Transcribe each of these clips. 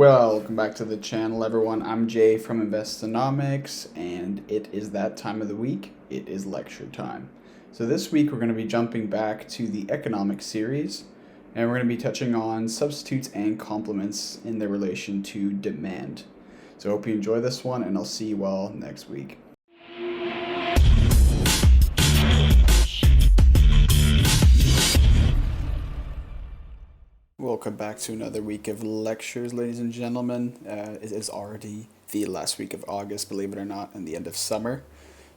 Welcome back to the channel, everyone. I'm Jay from Investonomics, and it is that time of the week. It is lecture time. So this week we're going to be jumping back to the economics series, and we're going to be touching on substitutes and complements in their relation to demand. So I hope you enjoy this one, and I'll see you all next week. Welcome back to another week of lectures, ladies and gentlemen. It is already the last week of August, believe it or not, and the end of summer.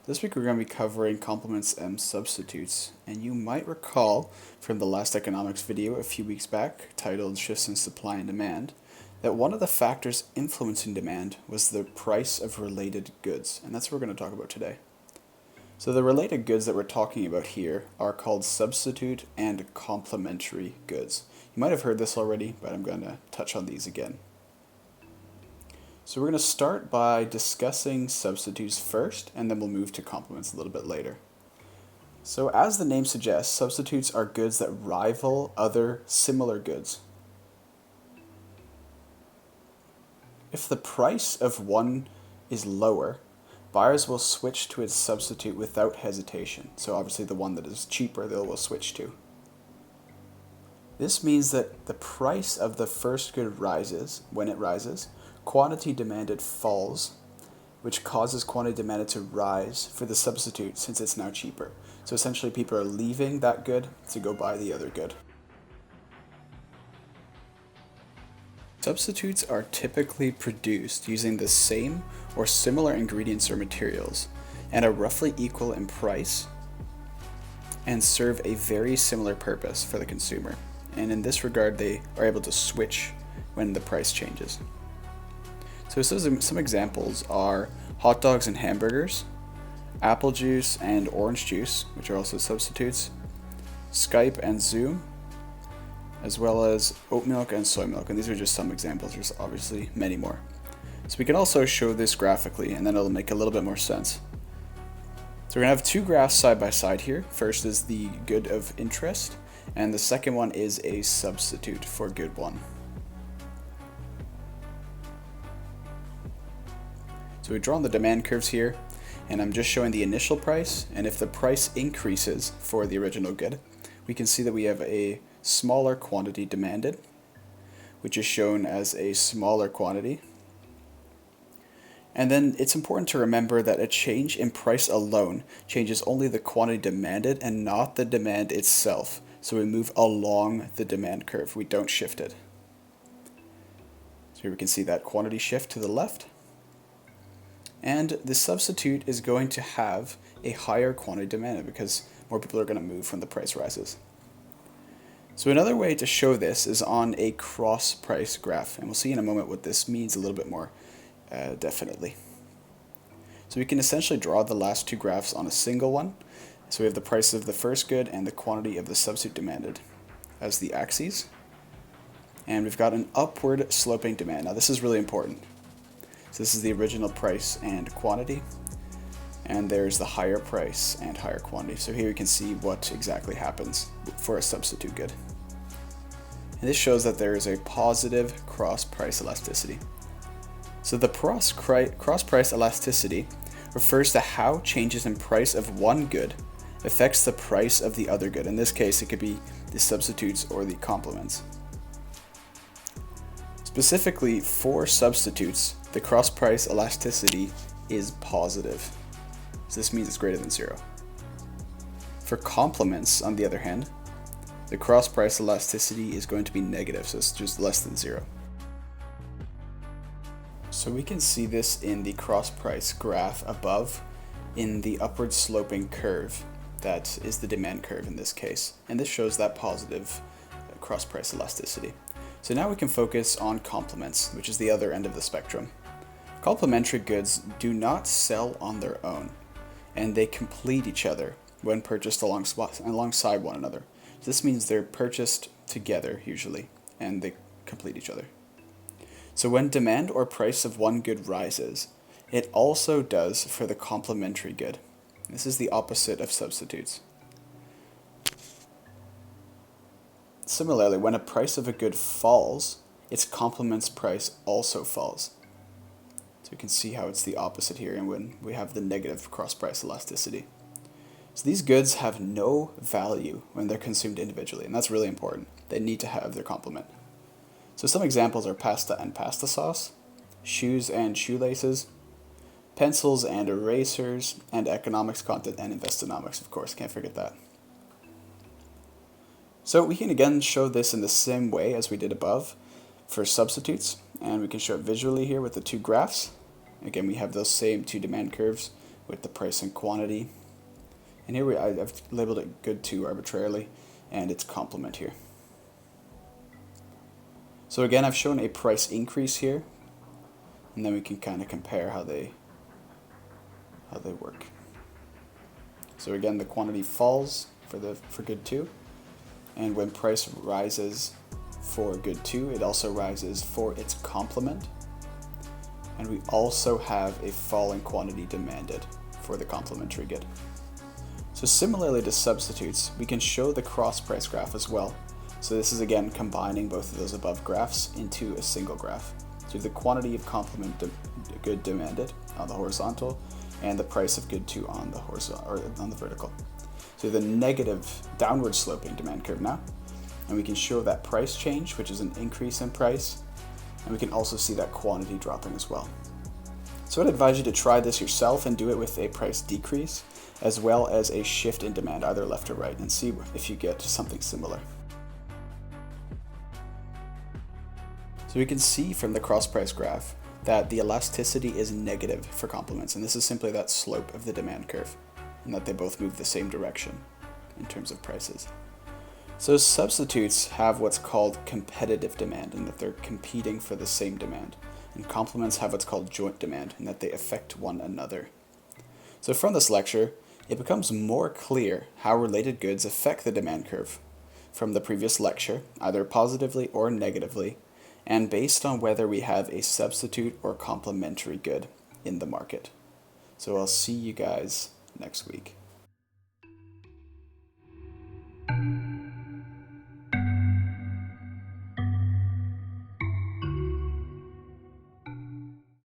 This week we're going to be covering complements and substitutes, and you might recall from the last economics video a few weeks back, titled Shifts in Supply and Demand, that one of the factors influencing demand was the price of related goods, and that's what we're going to talk about today. So the related goods that we're talking about here are called substitute and complementary goods. You might have heard this already, but I'm going to touch on these again. So we're going to start by discussing substitutes first, and then we'll move to complements a little bit later. So as the name suggests, substitutes are goods that rival other similar goods. If the price of one is lower, buyers will switch to its substitute without hesitation. So obviously the one that is cheaper they will switch to. This means that the price of the first good rises. When it rises, quantity demanded falls, which causes quantity demanded to rise for the substitute since it's now cheaper. So essentially people are leaving that good to go buy the other good. Substitutes are typically produced using the same or similar ingredients or materials and are roughly equal in price and serve a very similar purpose for the consumer. And in this regard, they are able to switch when the price changes. So some examples are hot dogs and hamburgers, apple juice and orange juice, which are also substitutes, Skype and Zoom, as well as oat milk and soy milk. And these are just some examples. There's obviously many more. So we can also show this graphically, and then it'll make a little bit more sense. So we're going to have two graphs side by side here. First is the good of interest, and the second one is a substitute for good one. So we've drawn the demand curves here, and I'm just showing the initial price, and if the price increases for the original good, we can see that we have a smaller quantity demanded, which is shown as a smaller quantity. And then it's important to remember that a change in price alone changes only the quantity demanded and not the demand itself. So we move along the demand curve, we don't shift it. So here we can see that quantity shift to the left. And the substitute is going to have a higher quantity demanded because more people are going to move when the price rises. So another way to show this is on a cross price graph, and we'll see in a moment what this means a little bit more definitely. So we can essentially draw the last two graphs on a single one. So we have the price of the first good and the quantity of the substitute demanded as the axes. And we've got an upward sloping demand. Now this is really important. So this is the original price and quantity. And there's the higher price and higher quantity. So here you can see what exactly happens for a substitute good. And this shows that there is a positive cross-price elasticity. So the cross-price elasticity refers to how changes in price of one good affects the price of the other good. In this case, it could be the substitutes or the complements. Specifically for substitutes, the cross-price elasticity is positive. So this means it's greater than 0. For complements, on the other hand, the cross-price elasticity is going to be negative, so it's just less than 0. So we can see this in the cross-price graph above in the upward sloping curve. That is the demand curve in this case, and this shows that positive cross-price elasticity. So now we can focus on complements, which is the other end of the spectrum. Complementary goods do not sell on their own, and they complete each other when purchased alongside one another. So this means they're purchased together usually, and they complete each other. So when demand or price of one good rises, it also does for the complementary good. This is the opposite of substitutes. Similarly, when a price of a good falls, its complement's price also falls. So we can see how it's the opposite here, and when we have the negative cross-price elasticity. So these goods have no value when they're consumed individually, and that's really important. They need to have their complement. So some examples are pasta and pasta sauce, shoes and shoelaces, pencils and erasers, and economics content and Investonomics, of course, can't forget that. So we can again show this in the same way as we did above for substitutes, and we can show it visually here with the two graphs. Again, we have those same two demand curves with the price and quantity. And here I've labeled it good 2 arbitrarily, and its complement here. So again, I've shown a price increase here, and then we can kind of compare how they work. So again, the quantity falls for good 2, and when price rises for good 2, it also rises for its complement, and we also have a fall in quantity demanded for the complementary good. So similarly to substitutes, we can show the cross-price graph as well. So this is again combining both of those above graphs into a single graph. So the quantity of complement good demanded on the horizontal, and the price of good 2 on the horizontal or on the vertical. So the negative downward sloping demand curve now, and we can show that price change, which is an increase in price, and we can also see that quantity dropping as well. So I'd advise you to try this yourself and do it with a price decrease, as well as a shift in demand, either left or right, and see if you get something similar. So we can see from the cross-price graph that the elasticity is negative for complements, and this is simply that slope of the demand curve, and that they both move the same direction in terms of prices. So substitutes have what's called competitive demand, in that they're competing for the same demand, and complements have what's called joint demand, in that they affect one another. So from this lecture, it becomes more clear how related goods affect the demand curve from the previous lecture, either positively or negatively, and based on whether we have a substitute or complementary good in the market. So I'll see you guys next week.